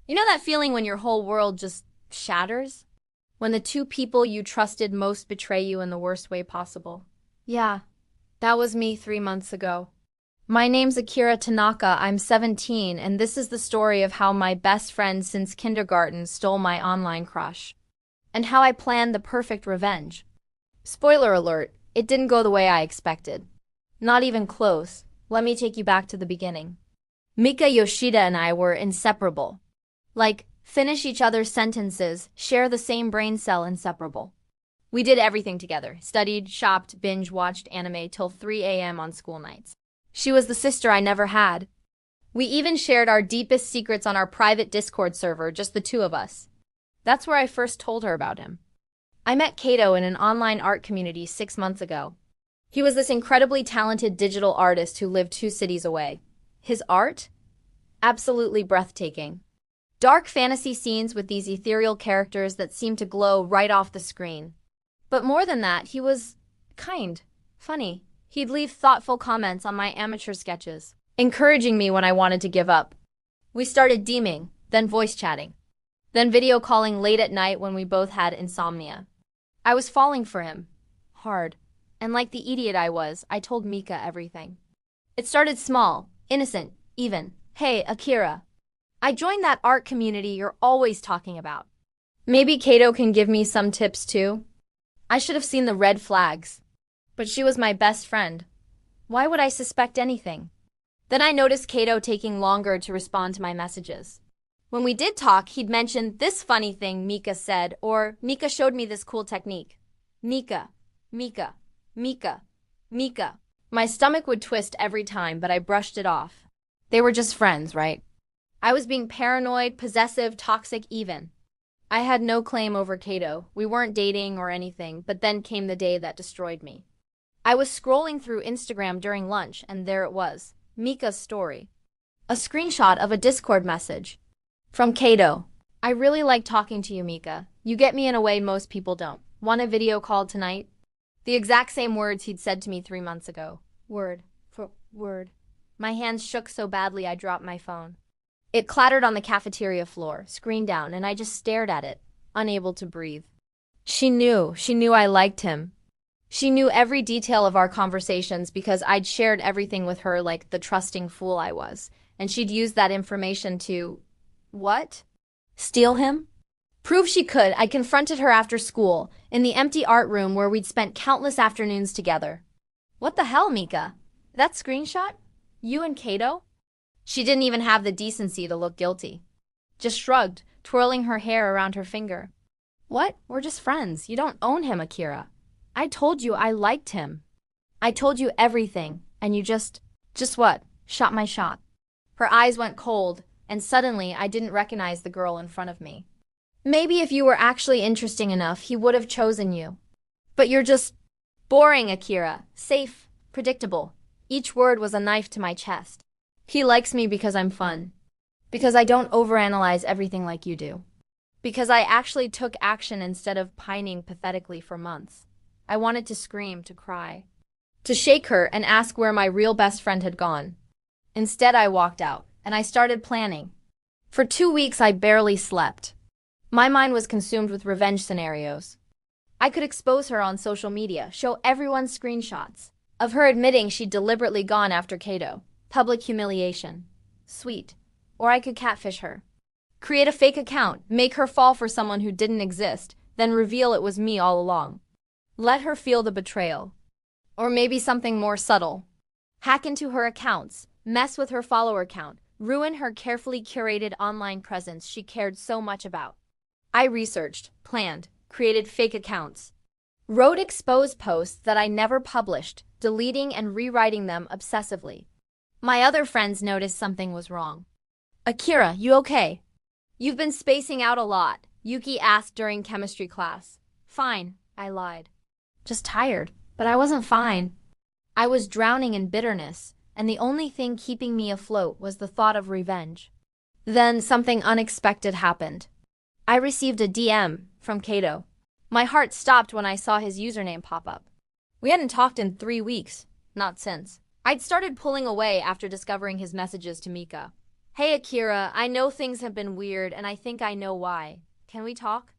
You know that feeling when your whole world just shatters? When the two people you trusted most betray you in the worst way possible? Yeah, that was me 3 months ago. My name's Akira Tanaka, I'm 17, and this is the story of how my best friend since kindergarten stole my online crush. And how I planned the perfect revenge. Spoiler alert, it didn't go the way I expected. Not even close. Let me take you back to the beginning. Mika Yoshida and I were inseparable. Like, finish each other's sentences, share the same brain cell, inseparable. We did everything together. Studied, shopped, binge-watched anime till 3 a.m. on school nights. She was the sister I never had. We even shared our deepest secrets on our private Discord server, just the two of us. That's where I first told her about him. I met Kato in an online art community 6 months ago. He was this incredibly talented digital artist who lived 2 cities away. His art? Absolutely breathtaking. Dark fantasy scenes with these ethereal characters that seemed to glow right off the screen. But more than that, he was kind, funny. He'd leave thoughtful comments on my amateur sketches, encouraging me when I wanted to give up. We started DMing, then voice chatting, then video calling late at night when we both had insomnia. I was falling for him. Hard. And like the idiot I was, I told Mika everything. It started small, innocent, even. Hey, Akira. I joined that art community you're always talking about. Maybe Kato can give me some tips too? I should have seen the red flags. But she was my best friend. Why would I suspect anything? Then I noticed Kato taking longer to respond to my messages. When we did talk, he'd mention this funny thing Mika said, or Mika showed me this cool technique. Mika, Mika, Mika, Mika. My stomach would twist every time, but I brushed it off. They were just friends, right? I was being paranoid, possessive, toxic even. I had no claim over Kato. We weren't dating or anything, but then came the day that destroyed me. I was scrolling through Instagram during lunch, and there it was, Mika's story. A screenshot of a Discord message. From Kato. I really like talking to you, Mika. You get me in a way most people don't. Want a video call tonight? The exact same words he'd said to me 3 months ago. Word for word. My hands shook so badly I dropped my phone. It clattered on the cafeteria floor, screen down, and I just stared at it, unable to breathe. She knew I liked him. She knew every detail of our conversations because I'd shared everything with her like the trusting fool I was, and she'd used that information to… what? Steal him? Prove she could, I confronted her after school, in the empty art room where we'd spent countless afternoons together. What the hell, Mika? That screenshot? You and Kato? She didn't even have the decency to look guilty. Just shrugged, twirling her hair around her finger. What? We're just friends. You don't own him, Akira. I told you I liked him. I told you everything, and you just what? Shot my shot. Her eyes went cold, and suddenly I didn't recognize the girl in front of me. Maybe if you were actually interesting enough, he would have chosen you. But you're just boring, Akira. Safe, predictable. Each word was a knife to my chest. He likes me because I'm fun. Because I don't overanalyze everything like you do. Because I actually took action instead of pining pathetically for months. I wanted to scream, to cry, to shake her and ask where my real best friend had gone. Instead, I walked out, and I started planning. For 2 weeks, I barely slept. My mind was consumed with revenge scenarios. I could expose her on social media, show everyone screenshots of her admitting she'd deliberately gone after Kato. Public humiliation. Sweet. Or I could catfish her. Create a fake account, make her fall for someone who didn't exist, then reveal it was me all along. Let her feel the betrayal. Or maybe something more subtle. Hack into her accounts, mess with her follower count, ruin her carefully curated online presence she cared so much about. I researched, planned, created fake accounts. Wrote exposed posts that I never published, deleting and rewriting them obsessively. My other friends noticed something was wrong. Akira, you okay? You've been spacing out a lot, Yuki asked during chemistry class. Fine, I lied. Just tired, but I wasn't fine. I was drowning in bitterness, and the only thing keeping me afloat was the thought of revenge. Then something unexpected happened. I received a DM from Kato. My heart stopped when I saw his username pop up. We hadn't talked in 3 weeks, not since. I'd started pulling away after discovering his messages to Mika. Hey Akira, I know things have been weird and I think I know why. Can we talk?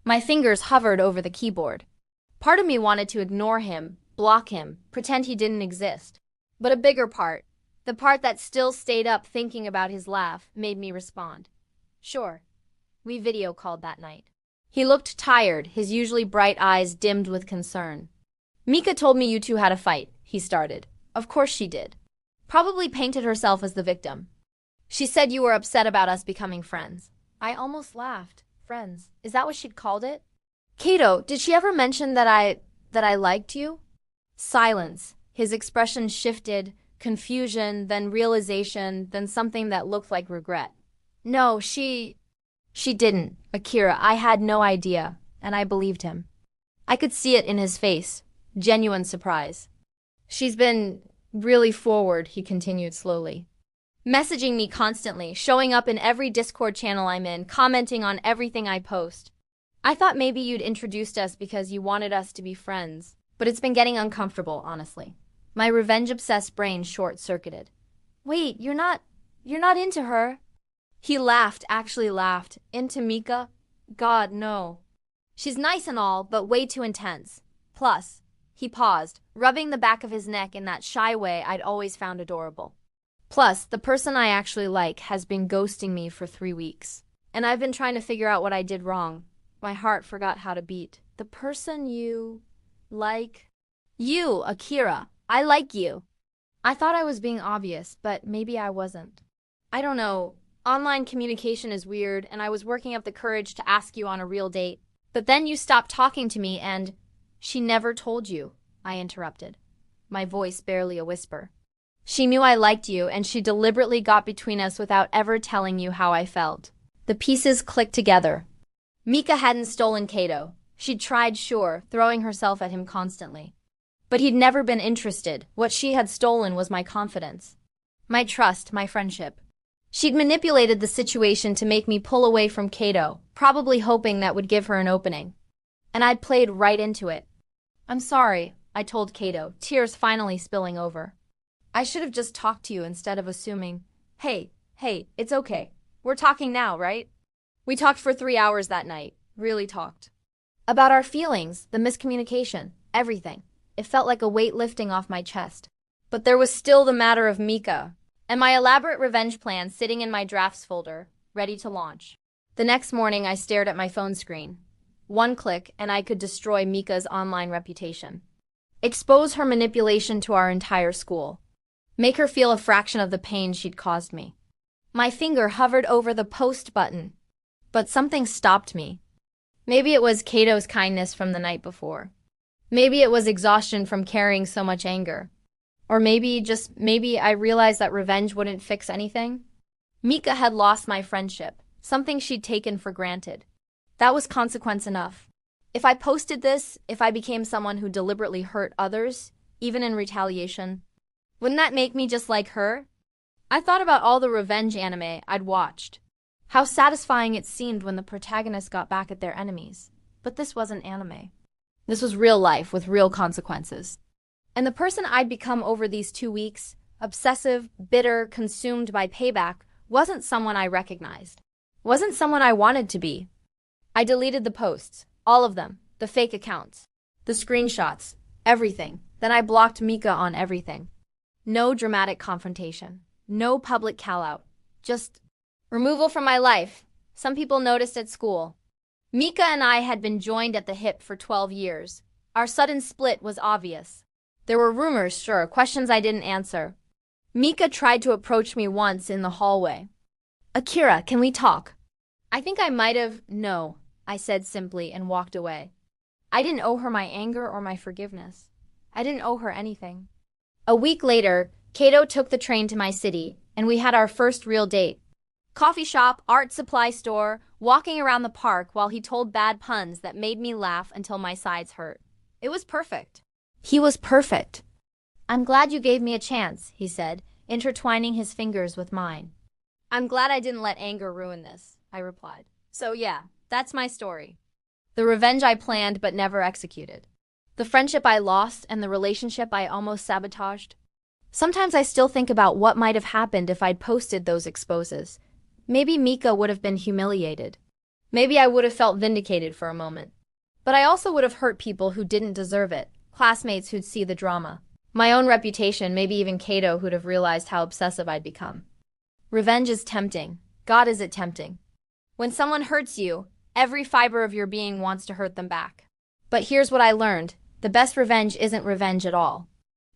My fingers hovered over the keyboard. Part of me wanted to ignore him, block him, pretend he didn't exist. But a bigger part, the part that still stayed up thinking about his laugh, made me respond. Sure. We video called that night. He looked tired, his usually bright eyes dimmed with concern. Mika told me you two had a fight, he started. Of course she did. Probably painted herself as the victim. She said you were upset about us becoming friends. I almost laughed. Friends. Is that what she'd called it? Kato, did she ever mention that I liked you? Silence. His expression shifted, confusion, then realization, then something that looked like regret. No, she didn't, Akira. I had no idea, and I believed him. I could see it in his face. Genuine surprise. She's been really forward, he continued slowly. Messaging me constantly, showing up in every Discord channel I'm in, commenting on everything I post. I thought maybe you'd introduced us because you wanted us to be friends, but it's been getting uncomfortable, honestly. My revenge-obsessed brain short-circuited. Wait, you're not into her? He laughed, actually laughed. Into Mika? God, no. She's nice and all, but way too intense. Plus, he paused, rubbing the back of his neck in that shy way I'd always found adorable. Plus, the person I actually like has been ghosting me for 3 weeks. And I've been trying to figure out what I did wrong. My heart forgot how to beat. The person you like? You, Akira. I like you. I thought I was being obvious, but maybe I wasn't. I don't know. Online communication is weird, and I was working up the courage to ask you on a real date. But then you stopped talking to me and… She never told you, I interrupted. My voice barely a whisper. She knew I liked you, and she deliberately got between us without ever telling you how I felt. The pieces clicked together. Mika hadn't stolen Kato. She'd tried, sure, throwing herself at him constantly. But he'd never been interested. What she had stolen was my confidence. My trust, my friendship. She'd manipulated the situation to make me pull away from Kato, probably hoping that would give her an opening. And I'd played right into it. I'm sorry, I told Kato, tears finally spilling over. I should have just talked to you instead of assuming. Hey, it's okay. We're talking now, right? We talked for 3 hours that night. Really talked. About our feelings, the miscommunication, everything. It felt like a weight lifting off my chest. But there was still the matter of Mika, and my elaborate revenge plan sitting in my drafts folder, ready to launch. The next morning, I stared at my phone screen. 1 click, and I could destroy Mika's online reputation. Expose her manipulation to our entire school. Make her feel a fraction of the pain she'd caused me. My finger hovered over the post button, but something stopped me. Maybe it was Kato's kindness from the night before. Maybe it was exhaustion from carrying so much anger. Or maybe I realized that revenge wouldn't fix anything. Mika had lost my friendship, something she'd taken for granted. That was consequence enough. If I posted this, if I became someone who deliberately hurt others, even in retaliation, wouldn't that make me just like her? I thought about all the revenge anime I'd watched. How satisfying it seemed when the protagonists got back at their enemies. But this wasn't anime. This was real life with real consequences. And the person I'd become over these 2 weeks, obsessive, bitter, consumed by payback, wasn't someone I recognized. Wasn't someone I wanted to be. I deleted the posts, all of them, the fake accounts, the screenshots, everything. Then I blocked Mika on everything. No dramatic confrontation. No public call-out. Just removal from my life. Some people noticed at school. Mika and I had been joined at the hip for 12 years. Our sudden split was obvious. There were rumors, sure, questions I didn't answer. Mika tried to approach me once in the hallway. Akira, can we talk? I think I might have… No, I said simply and walked away. I didn't owe her my anger or my forgiveness. I didn't owe her anything. A week later, Kato took the train to my city, and we had our first real date. Coffee shop, art supply store, walking around the park while he told bad puns that made me laugh until my sides hurt. It was perfect. He was perfect. I'm glad you gave me a chance, he said, intertwining his fingers with mine. I'm glad I didn't let anger ruin this, I replied. So yeah, that's my story. The revenge I planned but never executed. The friendship I lost and the relationship I almost sabotaged. Sometimes I still think about what might have happened if I'd posted those exposes. Maybe Mika would have been humiliated. Maybe I would have felt vindicated for a moment. But I also would have hurt people who didn't deserve it, classmates who'd see the drama. My own reputation, maybe even Kato who'd have realized how obsessive I'd become. Revenge is tempting. God, is it tempting. When someone hurts you, every fiber of your being wants to hurt them back. But here's what I learned. The best revenge isn't revenge at all.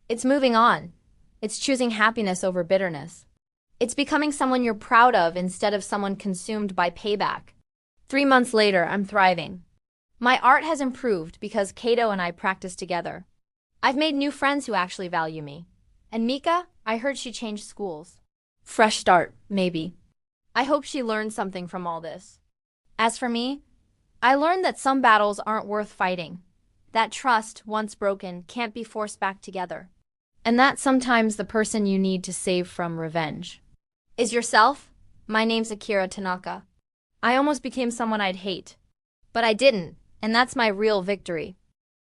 It's moving on. It's choosing happiness over bitterness. It's becoming someone you're proud of instead of someone consumed by payback. 3 months later, I'm thriving. My art has improved because Kato and I practice together. I've made new friends who actually value me. And Mika, I heard she changed schools. Fresh start, maybe. I hope she learned something from all this. As for me, I learned that some battles aren't worth fighting. That trust, once broken, can't be forced back together. And that sometimes the person you need to save from revenge is yourself. My name's Akira Tanaka. I almost became someone I'd hate. But I didn't, and that's my real victory.